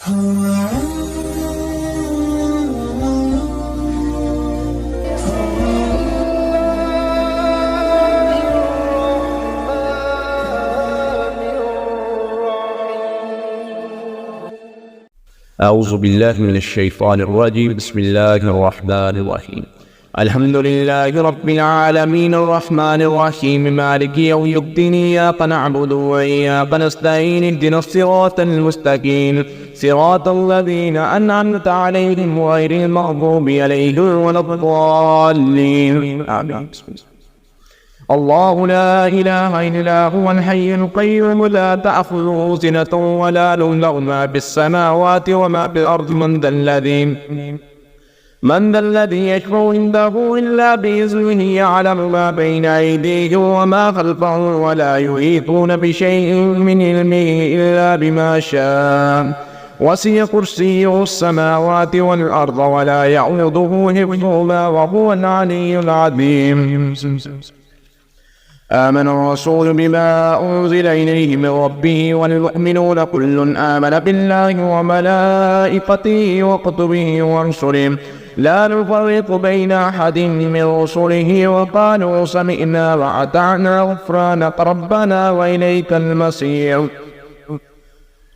أعوذ بالله من الشيطان الرجيم. بسم الله الرحمن الرحيم. الحمد لله رب العالمين الرحمن الرحيم مالك يوم الدين. إياك نعبد وإياك نستعين. اهدنا الصراط المستقيم صراط الذين أنعمت عليهم غير المغضوب عليهم ولا الضالين. آمين. الله لا إله إلا هو الحي القيوم لا تأخذه سنة ولا نوم له ما في السماوات وما في الأرض من ذا الذي يشفع عنده إلا بإذنه يعلم ما بين أيديهم وما خلفهم ولا يحيطون بشيء من علمه إلا بما شاء وسع كرسيه السماوات والأرض ولا يعوضه حفظهما وهو العلي العظيم. آمن الرسول بما أنزل إليه من ربه والمؤمنون كل آمن بالله وملائكته وكتبه ورسله لا نفرق بين أحد من رسله وقالوا سمعنا وأطعنا غفرانك ربنا وإليك المصير.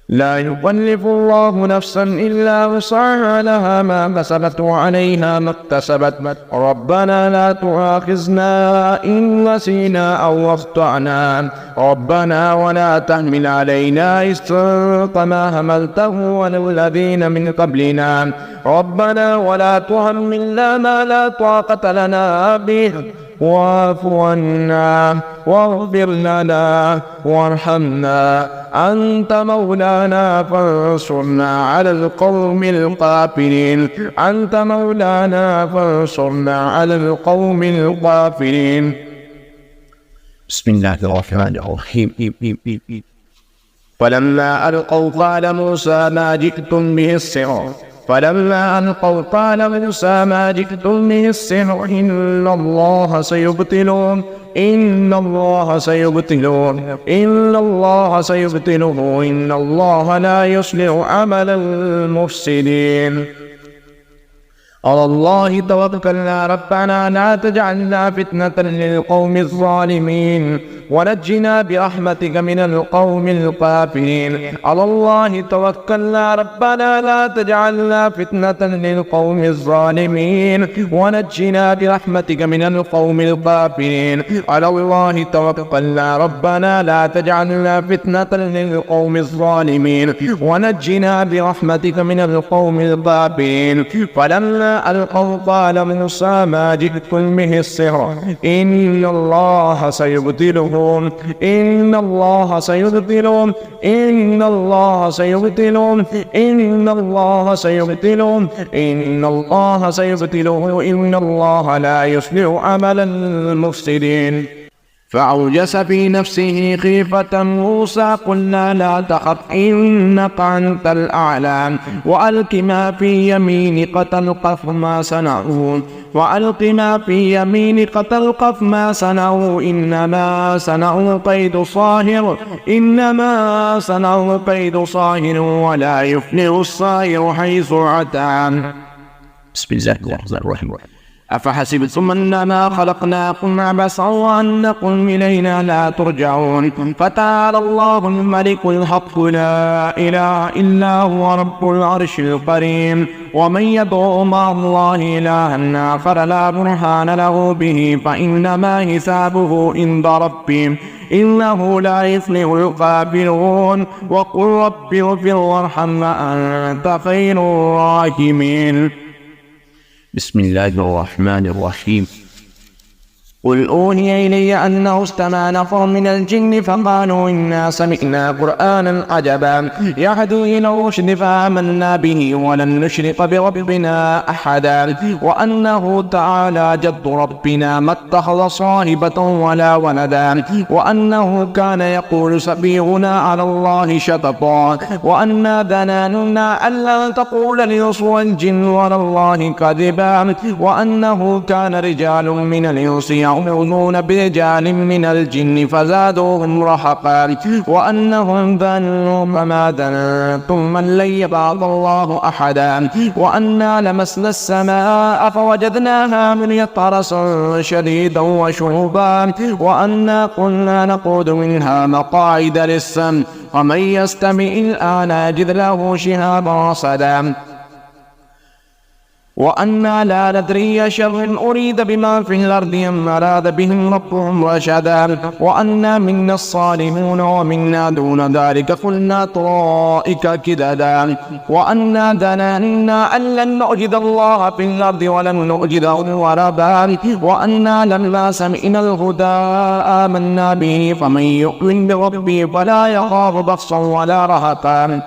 لا يكلف الله نفسا إلا وسعها لها ما كسبت وعليها ما اكتسبت ربنا لا تؤاخذنا إن نسينا أو أخطأنا ربنا ولا تحمل علينا إصرا كما حملته على الذين من قبلنا ربنا ولا تحملنا ما لا طاقة لنا به واعف عنا واغفر لنا وارحمنا أنت مولانا فانصرنا على القوم الكافرين. أنت مولانا فانصرنا على القوم الكافرين. بسم الله الرحمن الرحيم. فلما ألقوا قال موسى ما جئتم به السحر فلما ألقوا قال موسى ما جئتم به السحر إن الله سيبطلون إن الله سيبطله إن الله لا يصلح عمل المفسدين. على الله توكلنا ربنا لا تجعلنا فتنة للقوم الظالمين ونجنا برحمتك من القوم الكافرين. على الله توكلنا ربنا لا تجعلنا فتنة للقوم الظالمين ونجنا برحمتك من القوم الكافرين. على الله توكلنا ربنا لا تجعلنا فتنة للقوم الظالمين ونجنا برحمتك من القوم الكافرين. فلما ألقوا قال موسى ما جئتم به السحر إن الله سيبطله إن الله سيبطله إن الله سيبطله إن الله سيبطله إن الله سيبطله إن الله لا يصلح عمل المفسدين. فأوجس في نفسه خيفة موسى قلنا لا تخف إنك أنت الأعلى وألق ما في يمينك تلقف ما صنعوا وألق ما في يمينك تلقف ما صنعوا إنما صنعوا كيد صاهر ولا يفلح الصاهر حيث أتى. بسم الله الرحمن الرحيم. أفحسبتم أنما خلقناكم عبثا وأنكم إلينا لا ترجعون فتعالى الله الملك الحق لا إله إلا هو رب العرش الكريم. ومن يدعو مع الله إلها آخر لا برهان له به فإنما حسابه عند ربه إنه لا يفلح الكافرون. وقل رب اغفر وارحم وأنت خير الراحمين. بسم الله الرحمن الرحيم. قل أوحي إلي أنه استمع نفر من الجن فقالوا إنا سمعنا قرآنا عجبا يهدي إلى الرشد فآمنا به ولن نشرك بربنا أحدا وأنه تعالى جد ربنا ما اتخذ صاحبة ولا ولدا وأنه كان يقول سفيهنا على الله شططا وأنا ظننا أن لا تقول الإنس والجن على الله كذبا وأنه كان رجال من الإنس يؤمنون برجال من الجن فزادوهم رهقا وأنهم ظنوا فما ظننتم من لن يبعث الله أحدا وأنا لمسنا السماء فوجدناها مليت حرسا شديدا وشهبا وأنا كنا نقعد منها مقاعد للسمع ومن يستمع الآن يجد له شهابا رصدا وأنا لا ندري شر أريد بما في الأرض أم أراد بهم ربهم رشدا وأنا منا الصالحون ومنا دون ذلك كنا طرائق كددا وأنا ظننا أن لن نعجز الله في الأرض ولن نعجزه وربا وأنا لما سمعنا الهدى آمنا به فمن يؤمن بربه فلا يخاف بخسا ولا رهقا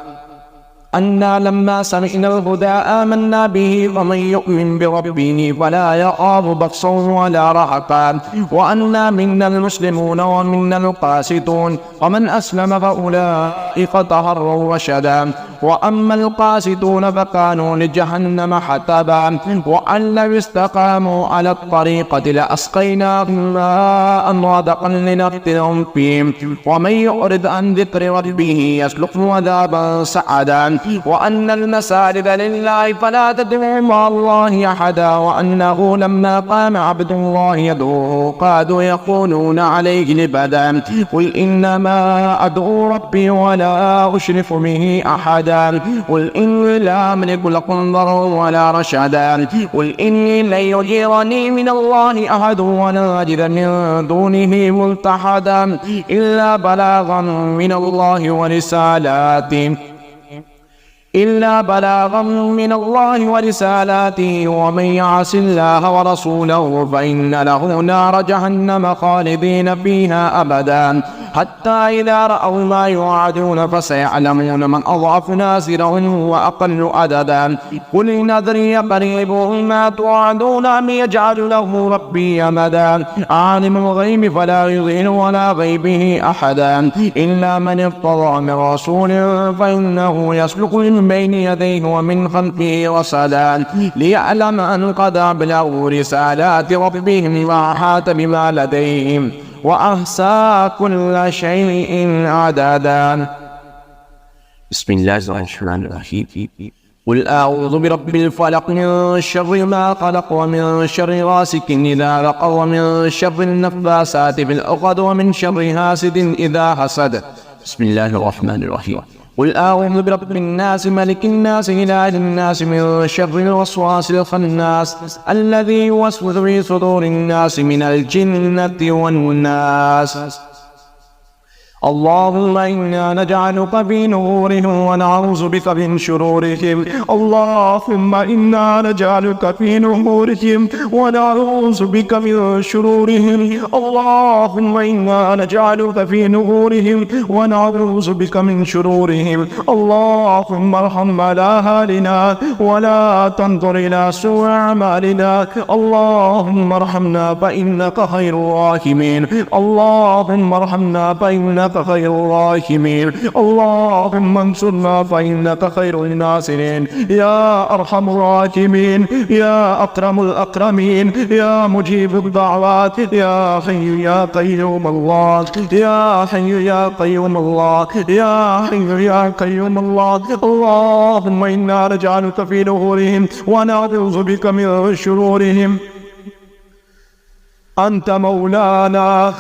أنا لما سمعنا الهدى آمنا به فمن يؤمن بربه فلا يخاف بخسا ولا رهقا وأنا منا المسلمون ومنا القاسطون ومن أسلم فأولئك تهروا رشدا وأما القاسطون فكانوا لجهنم حطبا وأن لو استقاموا على الطريقة لأسقيناهم ماء غدقا لنفتنهم فيه ومن يعرض عن ذكر ربه يسلكه عذابا سعدا وأن المساجد لله فلا تدعوا مع الله أحدا وأنه لما قام عبد الله يدعوه كادوا يكونون عليه لبدا قل إنما أدعو ربي ولا أشرك به أحدا قل إني لا أملك لكم ضرا ولا رشدا قل إني لن يجيرني من الله أحد ولا أجد من دونه ملتحدا إلا بلاغا من الله ورسالاته ومن يعص الله ورسوله فإن له نار جهنم خالدين فيها أبدا حتى إذا رأوا ما يوعدون فسيعلمون من أضعف ناصرا وأقل عددا قل إن أدري قريب ما توعدون أم يجعل له ربي أمدا عالم الغيب فلا يظهر على غيبه أحدا إلا من ارتضى من رسول فإنه يسلك من بين يديه ومن خلفه رصدا ليعلم أن قد أبلغوا رسالات ربهم وأحاط بما لديهم وأحصى كل شيء عددا. بسم الله الرحمن الرحيم. قل أعوذ برب الفلق من شر ما خلق ومن شر غاسق إذا وقب ومن شر النفاثات في العقد ومن شر حاسد إذا حسد. بسم الله الرحمن الرحيم. قل أعوذ برب الناس ملك الناس إله الناس من شر الوسواس الخناس الذي يوسوس في صدور الناس من الجنة والناس. اللهم إنا نجعلك في نورهم ونعوذ بك من شرورهم. اللهم إنا نجعلك في نورهم ونعوذ بك من شرورهم. اللهم إنا نجعلك في نورهم ونعوذ بك من شرورهم. اللهم ارحم على حالنا ولا تنظر إلى سوء أعمالنا. اللهم ارحمنا فإنك خير الراحمين. اللهم ارحمنا فإنك خير الراحمين. اللهم انصرنا فإنك خير الناصرين. يا أرحم الراحمين يا أكرم الأكرمين يا مجيب الدعوات يا حي يا قيوم الله يا حي يا قيوم الله يا حي يا قيوم الله. اللهم إنا نجعلك في نورهم ونعوذ بك من شرورهم. أنت مولانا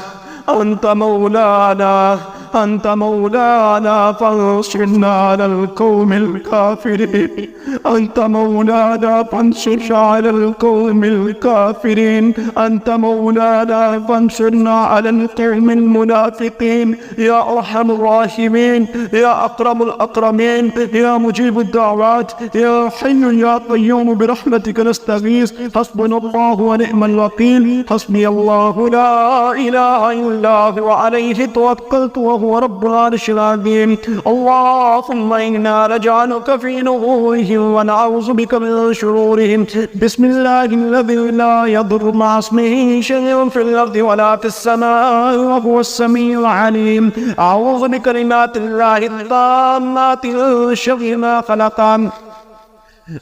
أنت مولانا أنت مولانا فانصرنا على القوم الكافرين. أنت مولانا فانصرنا على القوم الكافرين. أنت مولانا فانصرنا على القوم المنافقين. يا أرحم الراحمين يا أكرم الأكرمين يا مجيب الدعوات يا حي يا قيوم برحمتك نستغيث. حسبنا الله ونعم الوكيل. حسبي الله لا إله إلا هو عليه توكلت وهو رب العرش العظيم. اللهم إنا نجعلك في نورهم ونعوذ بك من شرورهم. بسم الله الذي لا يضر مع اسمه شيء في الأرض ولا في السماء وهو السميع العليم. أعوذ بكلمات الله التامات من شر ما خلق.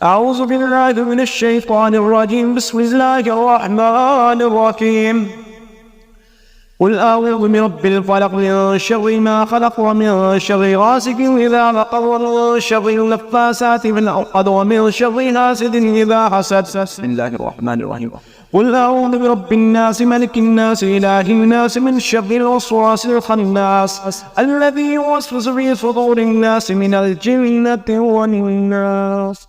أعوذ بالله من الشيطان الرجيم. بسم الله الرحمن الرحيم. قل أعوذ برب الفلق من شر ما خلق ومن شر غاسق إذا وقب ومن شر النفاثات في العقد ومن شر حاسد إذا حسد. بسم الله الرحمن الرحيم. قل أعوذ برب الناس ملك الناس إله الناس من شر الوسواس الخناس الذي يوسوس في صدور الناس من الجنة والناس.